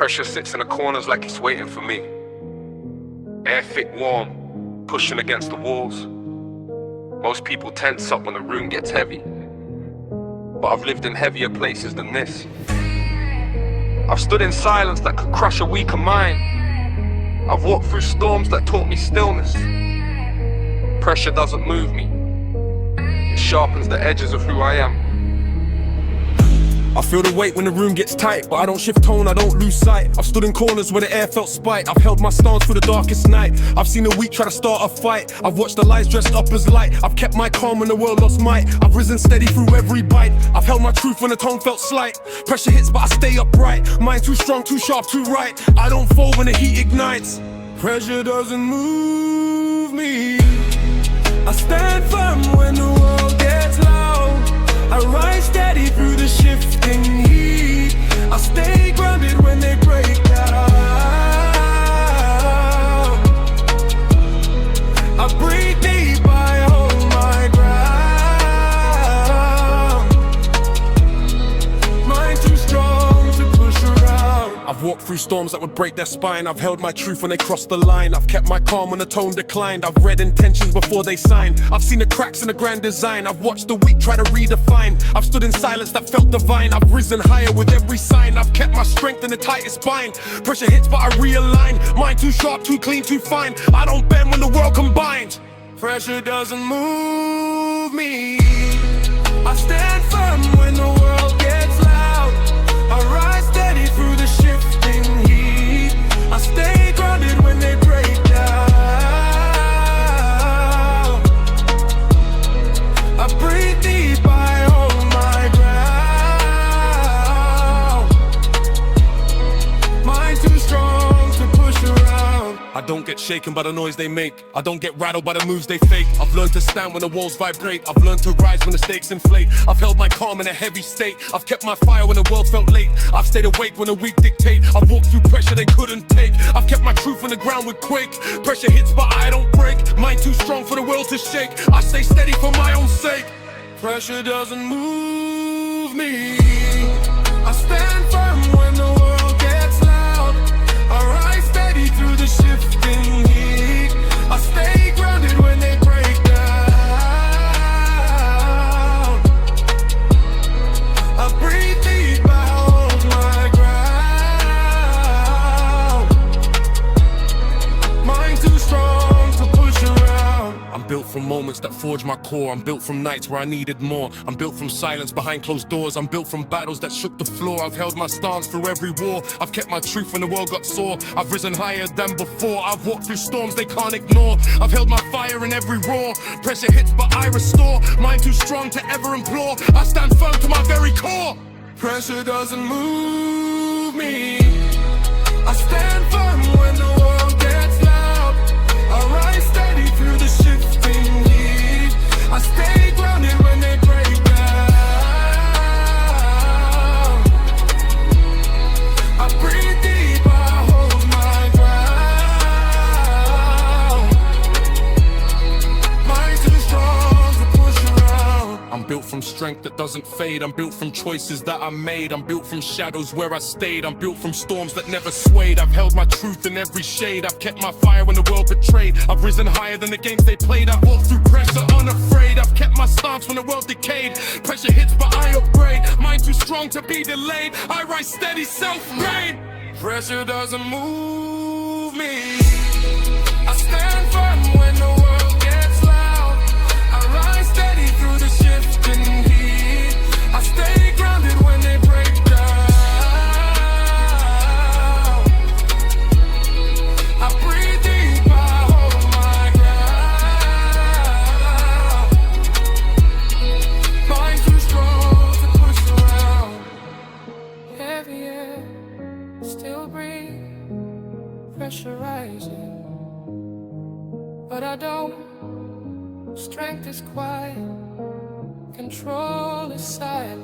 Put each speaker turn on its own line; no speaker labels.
Pressure sits in the corners like it's waiting for me. Air thick, warm, pushing against the walls. Most people tense up when the room gets heavy, but I've lived in heavier places than this. I've stood in silence that could crush a weaker mind. I've walked through storms that taught me stillness. Pressure doesn't move me. It sharpens the edges of who I am.
I feel the weight when the room gets tight, but I don't shift tone, I don't lose sight. I've stood in corners where the air felt spite. I've held my stance through the darkest night. I've seen the weak try to start a fight. I've watched the lies dressed up as light. I've kept my calm when the world lost might. I've risen steady through every bite. I've held my truth when the tone felt slight. Pressure hits but I stay upright. Mind too strong, too sharp, too right. I don't fold when the heat ignites. Pressure doesn't move me. I stand firm when the world gets loud. I rise steady through the shifting heat. I stay grounded when they break down. I breathe deep, I hold my ground. Mind too strong to push around. I've walked through storms that would break their spine. I've held my truth when they crossed the line. I've kept my calm when the tone declined. I've read intentions before they sign. I've seen the cracks in the grand design. I've watched the weak try to redefine. I've stood in silence that felt divine. I've risen higher with every sign. I've kept my strength in the tightest bind. Pressure hits but I realign. Mind too sharp, too clean, too fine. I don't bend when the world combines. Pressure doesn't move me. I stand firm when the world gets loud. I rise steady through the shifting heat. I stay grounded when they break down. I breathe deep, I hold my ground. Mind too strong to push around. I don't get shaken by the noise they make. I don't get rattled by the moves they fake. I've learned to stand when the walls vibrate. I've learned to rise when the stakes inflate. I've held my calm in a heavy state. I've kept my fire when the world felt late. I've stayed awake when the weak dictate. I've walked through pressure they couldn't take. I've kept my truth when the ground would quake. Pressure hits but I don't break. Mind too strong for the world to shake. I stay steady for my own sake. Pressure doesn't move me. I stand firm when the world gets loud. I rise steady through the shifting heat. I stay grounded when they break down. I breathe deep, I hold my ground. Mind too strong to push around. I'm built from moments that forge my core. I'm built from nights where I needed more. I'm built from silence behind closed doors. I'm built from battles that shook the floor. I've held my stance through every war. I've kept my truth when the world got sore. I've risen higher than before. I've walked through storms they can't ignore. I've held my fire in every roar. Pressure hits but I restore. Mind too strong to ever implore. I stand firm to my very core. Pressure doesn't move me. I stand firm when the world gets loud. I rise steady through the shifting heat. I stay grounded when they break down. I breathe deep, I hold my ground. Mind too strong to push around. I'm built from strength that doesn't fade. I'm built from choices that I made. I'm built from shadows where I stayed. I'm built from storms that never swayed. I've held my truth in every shade. I've kept my fire when the world betrayed. I've risen higher than the games they played. I've walked through pressure unafraid. I've kept my stance when the world decayed. Pressure hits but I upgrade. Mind too strong to be delayed. I rise steady, self-made. Pressure doesn't move me. I stand firm when the world gets loud. I rise steady through the shifting heat. I stay grounded when they break down. I breathe deep, I hold my ground. Mind too strong to push around. Heavier, still breathe. Pressure rising, but I don't. Strength is quiet, control is silent.